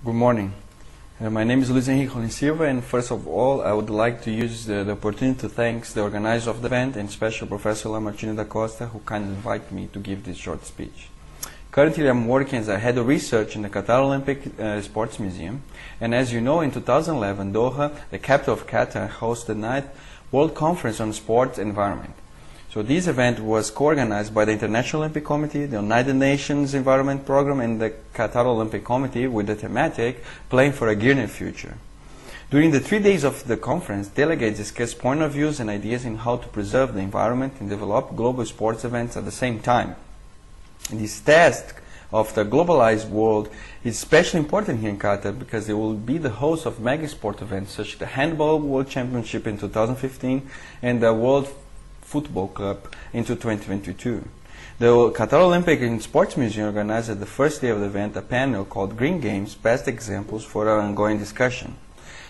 Good morning. My name is Silva, and first of all, I would like to use the opportunity to thank the organizer of the event, and special Professor Lamartine da Costa, who kindly invited me to give this short speech. Currently, I'm working as a head of research in the Qatar Olympic Sports Museum, and as you know, in 2011, Doha, the capital of Qatar, hosted the 9th World Conference on Sports Environment. So this event was co-organized by the International Olympic Committee, the United Nations Environment Program, and the Qatar Olympic Committee, with the thematic Playing for a Greener Future. During the 3 days of the conference, delegates discussed point of views and ideas in how to preserve the environment and develop global sports events at the same time. This task of the globalized world is especially important here in Qatar because it will be the host of mega sport events such as the Handball World Championship in 2015 and the World Football Cup into 2022. The Qatar Olympic and Sports Museum organized at the first day of the event a panel called Green Games, Best Examples for our ongoing discussion.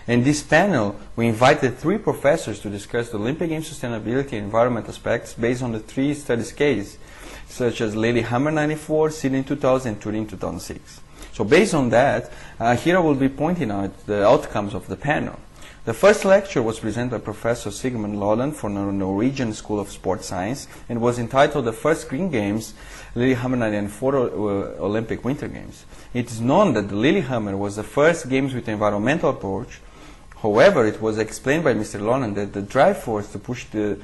In this panel, we invited 3 professors to discuss the Olympic Games sustainability and environment aspects based on the 3 study cases, such as Lillehammer 94, Sydney 2000, and Turin 2006. So based on that, here I will be pointing out the outcomes of the panel. The first lecture was presented by Professor Sigmund Lolland from the Norwegian School of Sports Science and was entitled The First Green Games, Lillehammer 94 Olympic Winter Games. It is known that the Lillehammer was the first games with an environmental approach. However, it was explained by Mr. Lolland that the drive force to push the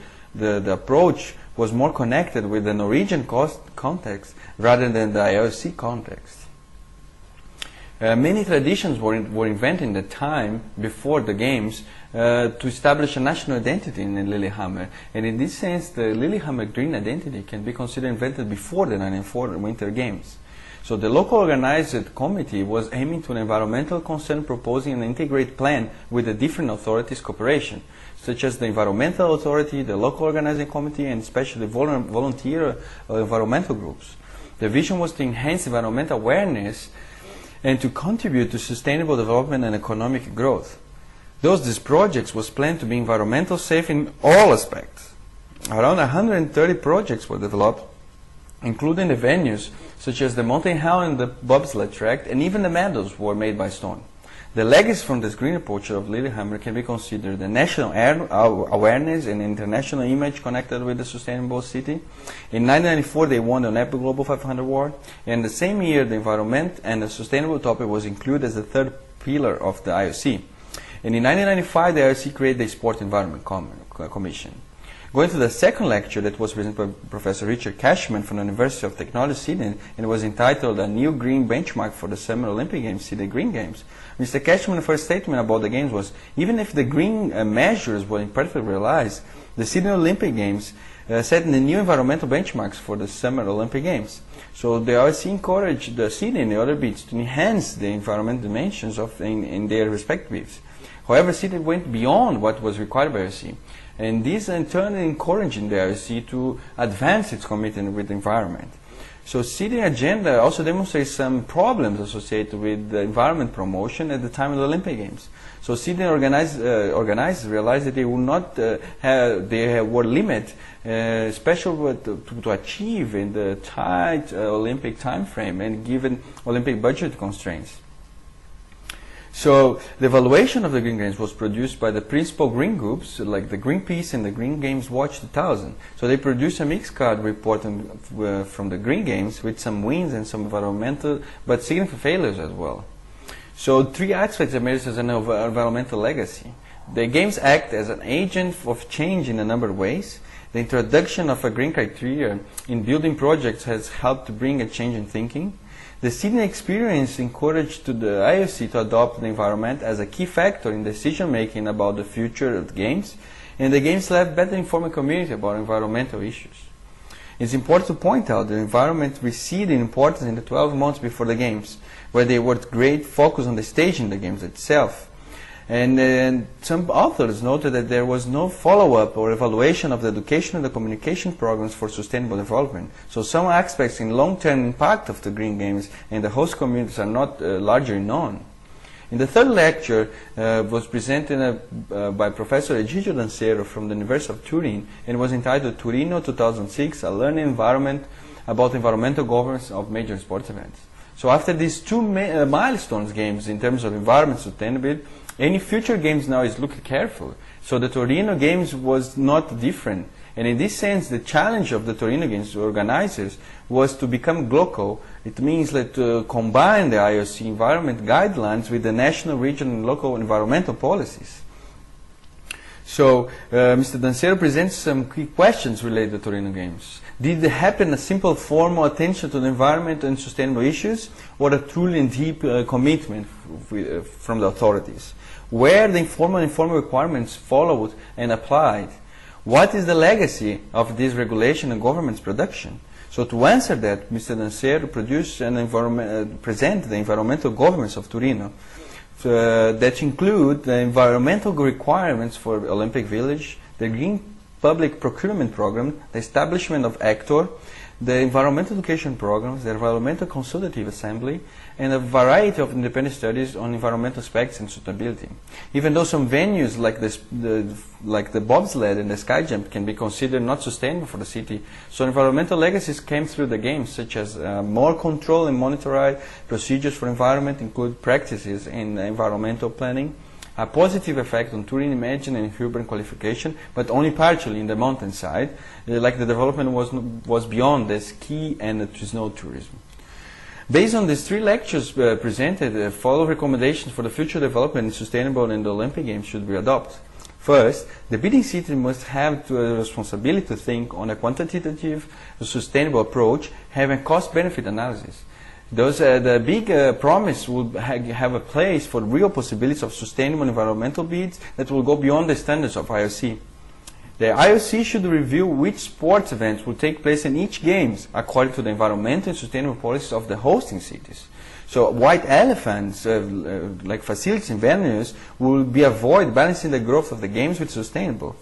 approach was more connected with the Norwegian context rather than the IOC context. Many traditions were invented in the time before the games to establish a national identity in Lillehammer, and in this sense the Lillehammer green identity can be considered invented before the 1994 Winter Games. So the local organized committee was aiming to an environmental concern, proposing an integrated plan with the different authorities' cooperation, such as the environmental authority, the local organizing committee, and especially volunteer environmental groups. The vision was to enhance environmental awareness and to contribute to sustainable development and economic growth. These projects was planned to be environmental safe in all aspects. Around 130 projects were developed, including the venues such as the mountain hall and the bobsled track, and even the medals were made by stone. The legacy from this green approach of Lillehammer can be considered the national awareness and international image connected with the sustainable city. In 1994, they won the Olympic Global 500 Award, and the same year, the environment and the sustainable topic was included as the 3rd pillar of the IOC. And in 1995, the IOC created the Sport Environment Commission. Going to the second lecture that was presented by Professor Richard Cashman from the University of Technology, Sydney, and was entitled A New Green Benchmark for the Summer Olympic Games, Sydney Green Games. Mr. Cashman's first statement about the Games was, even if the green measures were imperfectly realized, the Sydney Olympic Games set the new environmental benchmarks for the Summer Olympic Games. So the IOC encouraged the Sydney and the other beaches to enhance the environmental dimensions in their respectives. However, Sydney went beyond what was required by IOC. And this in turn encouraging the IOC to advance its commitment with the environment. So Sydney agenda also demonstrates some problems associated with the environment promotion at the time of the Olympic Games. So Sydney organizers realized that they would not were limit, especially to achieve in the tight Olympic time frame and given Olympic budget constraints. So the evaluation of the Green Games was produced by the principal green groups like the Greenpeace and the Green Games Watch 2000. So they produced a mixed card report from the Green Games with some wins and some environmental but significant failures as well. So 3 aspects emerged as an environmental legacy. The Games act as an agent of change in a number of ways. The introduction of a green criteria in building projects has helped to bring a change in thinking. The Sydney experience encouraged the IOC to adopt the environment as a key factor in decision-making about the future of the Games, and the Games left better informed community about environmental issues. It's important to point out that the environment receded in importance in the 12 months before the Games, where they were great focus on the staging the Games itself. And some authors noted that there was no follow-up or evaluation of the education and the communication programs for sustainable development. So some aspects in long-term impact of the Green Games and the host communities are not largely known. In the third lecture was presented by Professor Egidio Dancero from the University of Turin and was entitled Turino 2006, A Learning Environment about Environmental Governance of Major Sports Events. So after these two milestones games in terms of environment sustainability, any future games now is looked carefully. So the Torino games was not different. And in this sense, the challenge of the Torino games organizers was to become global. It means that to combine the IOC environment guidelines with the national, regional, and local environmental policies. So Mr. Dancero presents some key questions related to Torino games. Did it happen a simple formal attention to the environment and sustainable issues, or a truly and deep commitment from the authorities? Were the informal and formal requirements followed and applied? What is the legacy of this regulation and government's production? So to answer that, Mr. Dancero produced and present the environmental governments of Torino that include the environmental requirements for Olympic Village, the Green Public Procurement Program, the establishment of ACTOR, the environmental education programs, the environmental consultative assembly, and a variety of independent studies on environmental aspects and sustainability. Even though some venues like the bobsled and the sky jump can be considered not sustainable for the city, so environmental legacies came through the games, such as more control and monitoring procedures for environment, include practices in environmental planning, a positive effect on tourism imagine and urban qualification, but only partially in the mountainside, like the development was beyond the ski and the snow tourism. Based on these three lectures presented, follow recommendations for the future development in sustainable and the Olympic Games should be adopted. First, the bidding city must have the responsibility to think on a quantitative, sustainable approach, having cost-benefit analysis. The big promise will have a place for real possibilities of sustainable environmental bids that will go beyond the standards of IOC. The IOC should review which sports events will take place in each games according to the environmental and sustainable policies of the hosting cities. So white elephants, like facilities and venues, will be avoided, balancing the growth of the games with sustainable.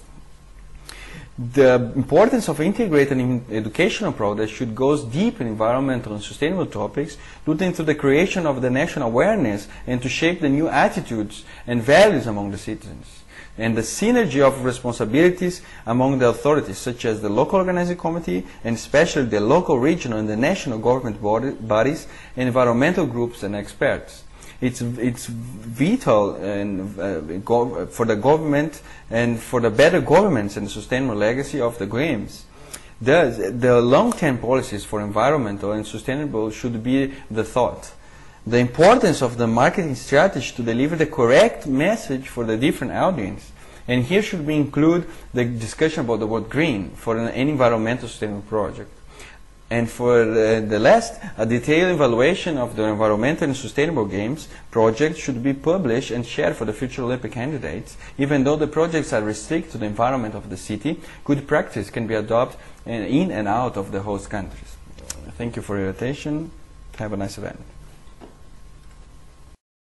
The importance of integrating educational programs should go deep in environmental and sustainable topics, looking to the creation of the national awareness and to shape the new attitudes and values among the citizens. And the synergy of responsibilities among the authorities, such as the local organizing committee, and especially the local, regional, and the national government bodies, and environmental groups and experts. It's vital for the government and for the better governance and sustainable legacy of the games. Thus, the long-term policies for environmental and sustainable should be the thought. The importance of the marketing strategy to deliver the correct message for the different audience. And here should we include the discussion about the word green for an environmental sustainable project. And for the last, a detailed evaluation of the environmental and sustainable games project should be published and shared for the future Olympic candidates. Even though the projects are restricted to the environment of the city, good practice can be adopted in and out of the host countries. Thank you for your attention. Have a nice event.